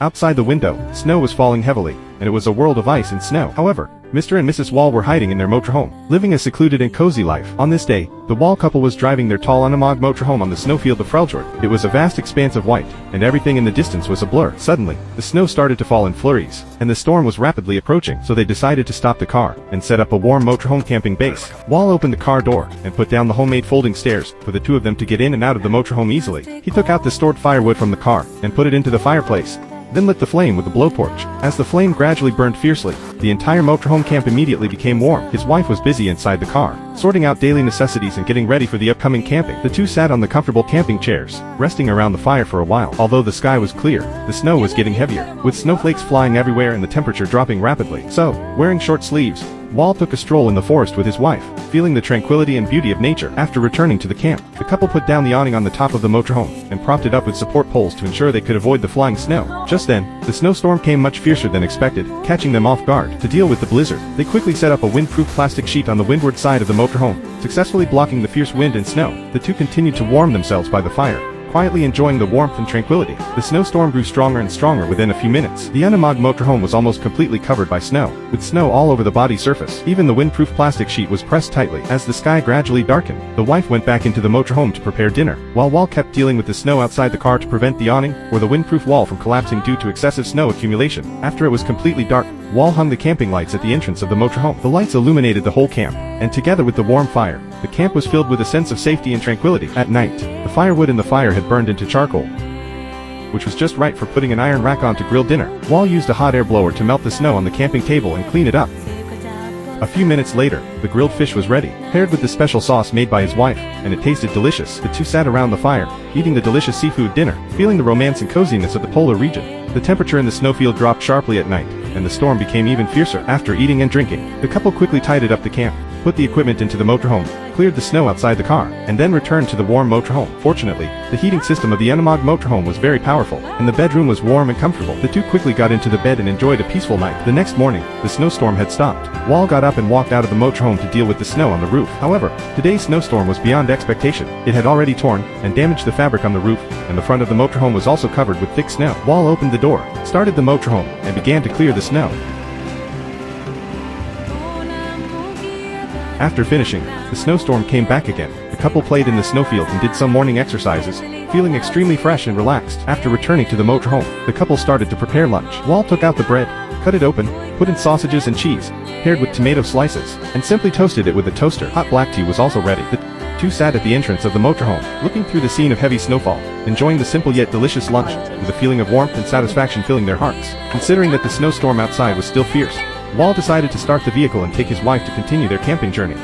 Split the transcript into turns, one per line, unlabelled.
Outside the window, snow was falling heavily, and it was a world of ice and snow. However, Mr. and Mrs. Wall were hiding in their motorhome, living a secluded and cozy life. On this day, the Wall couple was driving their tall unamog motorhome on the snowfield of Freljord. It was a vast expanse of white, and everything in the distance was a blur. Suddenly, the snow started to fall in flurries, and the storm was rapidly approaching, so they decided to stop the car and set up a warm motorhome camping base. Wall opened the car door and put down the homemade folding stairs for the two of them to get in and out of the motorhome easily. He took out the stored firewood from the car and put it into the fireplace, then lit the flame with the blowtorch. As the flame gradually burned fiercely, the entire motorhome camp immediately became warm. His wife was busy inside the car, sorting out daily necessities and getting ready for the upcoming camping. The two sat on the comfortable camping chairs, resting around the fire for a while. Although the sky was clear, the snow was getting heavier, with snowflakes flying everywhere and the temperature dropping rapidly. So, wearing short sleeves, Wall took a stroll in the forest with his wife, feeling the tranquility and beauty of nature. After returning to the camp, the couple put down the awning on the top of the motorhome and propped it up with support poles to ensure they could avoid the flying snow. Just then, the snowstorm came much fiercer than expected, catching them off guard. To deal with the blizzard, they quickly set up a windproof plastic sheet on the windward side of the motorhome, successfully blocking the fierce wind and snow. The two continued to warm themselves by the fire, quietly enjoying the warmth and tranquility. The snowstorm grew stronger and stronger within a few minutes. The unamog motorhome was almost completely covered by snow, with snow all over the body surface. Even the windproof plastic sheet was pressed tightly. As the sky gradually darkened, the wife went back into the motorhome to prepare dinner, while Wall kept dealing with the snow outside the car to prevent the awning or the windproof wall from collapsing due to excessive snow accumulation. After it was completely dark, Wall hung the camping lights at the entrance of the motorhome. The lights illuminated the whole camp, and together with the warm fire, the camp was filled with a sense of safety and tranquility. At night, the firewood in the fire had burned into charcoal, which was just right for putting an iron rack on to grill dinner. Wall used a hot air blower to melt the snow on the camping table and clean it up. A few minutes later, the grilled fish was ready, paired with the special sauce made by his wife, and it tasted delicious. The two sat around the fire, eating the delicious seafood dinner, feeling the romance and coziness of the polar region. The temperature in the snowfield dropped sharply at night, and the storm became even fiercer. After eating and drinking, the couple quickly tidied up the camp, put the equipment into the motorhome, cleared the snow outside the car, and then returned to the warm motorhome. Fortunately, the heating system of the unamog motorhome was very powerful, and the bedroom was warm and comfortable. The two quickly got into the bed and enjoyed a peaceful night. The next morning, the snowstorm had stopped. Wall got up and walked out of the motorhome to deal with the snow on the roof. However, today's snowstorm was beyond expectation. It had already torn and damaged the fabric on the roof, and the front of the motorhome was also covered with thick snow. Wall opened the door, started the motorhome, and began to clear the snow. After finishing, the snowstorm came back again. The couple played in the snowfield and did some morning exercises, feeling extremely fresh and relaxed. After returning to the motorhome, the couple started to prepare lunch. Wall took out the bread, cut it open, put in sausages and cheese, paired with tomato slices, and simply toasted it with a toaster. Hot black tea was also ready. The two sat at the entrance of the motorhome, looking through the scene of heavy snowfall, enjoying the simple yet delicious lunch, with a feeling of warmth and satisfaction filling their hearts. Considering that the snowstorm outside was still fierce, Wall decided to start the vehicle and take his wife to continue their camping journey.